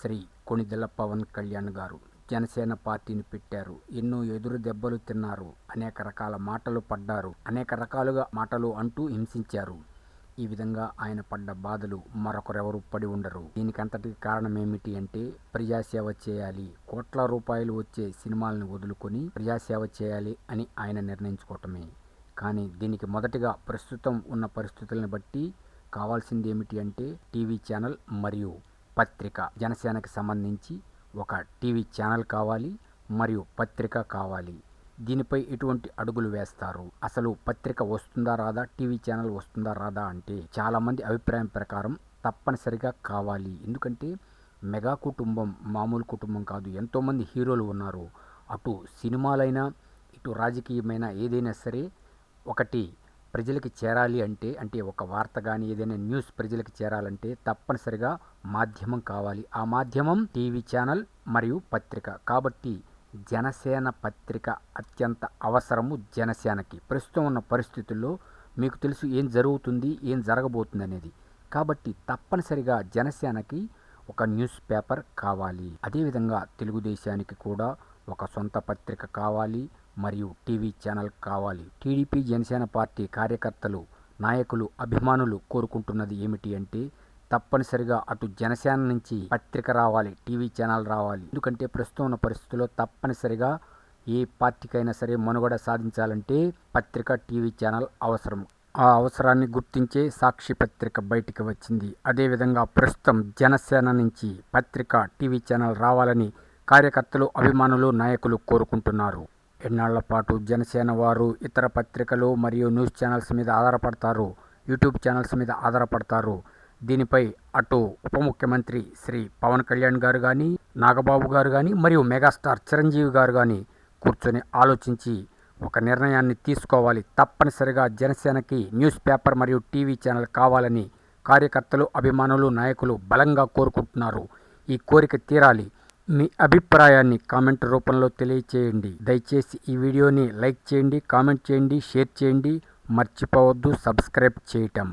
శ్రీ కొణిదెల పవన్ కళ్యాణ్ గారు జనసేన పార్టీని పెట్టారు. ఎన్నో ఎదురు దెబ్బలు తిన్నారు. అనేక రకాల మాటలు పడ్డారు. అనేక రకాలుగా మాటలు అంటూ హింసించారు. ఈ విధంగా ఆయన పడ్డ బాధలు మరొకరెవరు పడి ఉండరు. దీనికంతటికి కారణం ఏమిటి అంటే ప్రజాసేవ చేయాలి, కోట్ల రూపాయలు వచ్చే సినిమాలను వదులుకొని ప్రజాసేవ చేయాలి అని ఆయన నిర్ణయించుకోవటమే. కానీ దీనికి మొదటిగా ప్రస్తుతం ఉన్న పరిస్థితులను బట్టి కావాల్సింది ఏమిటి అంటే టీవీ ఛానల్ మరియు పత్రిక. జనసేనకి సంబంధించి ఒక టీవీ ఛానల్ కావాలి మరియు పత్రిక కావాలి. దీనిపై ఎటువంటి అడుగులు వేస్తారు? అసలు పత్రిక వస్తుందా రాదా, టీవీ ఛానల్ వస్తుందా రాదా అంటే చాలామంది అభిప్రాయం ప్రకారం తప్పనిసరిగా కావాలి. ఎందుకంటే మెగా కుటుంబం మామూలు కుటుంబం కాదు. ఎంతోమంది హీరోలు ఉన్నారు. అటు సినిమాలైనా ఇటు రాజకీయమైన ఏదైనా సరే ఒకటి ప్రజలకి చేరాలి అంటే ఒక వార్త కానీ ఏదైనా న్యూస్ ప్రజలకి చేరాలంటే తప్పనిసరిగా మాధ్యమం కావాలి. ఆ మాధ్యమం టీవీ ఛానల్ మరియు పత్రిక. కాబట్టి జనసేన పత్రిక అత్యంత అవసరము జనసేనకి. ప్రస్తుతం ఉన్న పరిస్థితుల్లో మీకు తెలుసు ఏం జరుగుతుంది, ఏం జరగబోతుంది అనేది. కాబట్టి తప్పనిసరిగా జనసేనకి ఒక న్యూస్ పేపర్ కావాలి. అదేవిధంగా తెలుగుదేశానికి కూడా ఒక సొంత పత్రిక కావాలి మరియు టీవీ ఛానల్ కావాలి. టీడీపీ జనసేన పార్టీ కార్యకర్తలు, నాయకులు, అభిమానులు కోరుకుంటున్నది ఏమిటి అంటే తప్పనిసరిగా అటు జనసేన నుంచి పత్రిక రావాలి, టీవీ ఛానల్ రావాలి. ఎందుకంటే ప్రస్తుతం ఉన్న పరిస్థితుల్లో తప్పనిసరిగా ఏ పార్టీకైనా సరే మనుగడ సాధించాలంటే పత్రిక, టీవీ ఛానల్ అవసరం. ఆ అవసరాన్ని గుర్తించే సాక్షి పత్రిక బయటికి వచ్చింది. అదేవిధంగా ప్రస్తుతం జనసేన నుంచి పత్రిక, టీవీ ఛానల్ రావాలని కార్యకర్తలు, అభిమానులు, నాయకులు కోరుకుంటున్నారు. ఎన్నాళ్ల పాటు జనసేన వారు ఇతర పత్రికలు మరియు న్యూస్ ఛానల్స్ మీద ఆధారపడతారు, యూట్యూబ్ ఛానల్స్ మీద ఆధారపడతారు. దీనిపై అటు ఉప ముఖ్యమంత్రి శ్రీ పవన్ కళ్యాణ్ గారు కానీ, నాగబాబు గారు కానీ మరియు మెగాస్టార్ చిరంజీవి గారు కానీ కూర్చొని ఆలోచించి ఒక నిర్ణయాన్ని తీసుకోవాలి. తప్పనిసరిగా జనసేనకి న్యూస్ పేపర్ మరియు టీవీ ఛానల్ కావాలని కార్యకర్తలు, అభిమానులు, నాయకులు బలంగా కోరుకుంటున్నారు. ఈ కోరిక తీరాలి. మీ అభిప్రాయాన్ని కామెంట్ రూపంలో తెలియచేయండి. దయచేసి ఈ వీడియోని లైక్ చేయండి, కామెంట్ చేయండి, షేర్ చేయండి. మర్చిపోవద్దు సబ్స్క్రైబ్ చేయటం.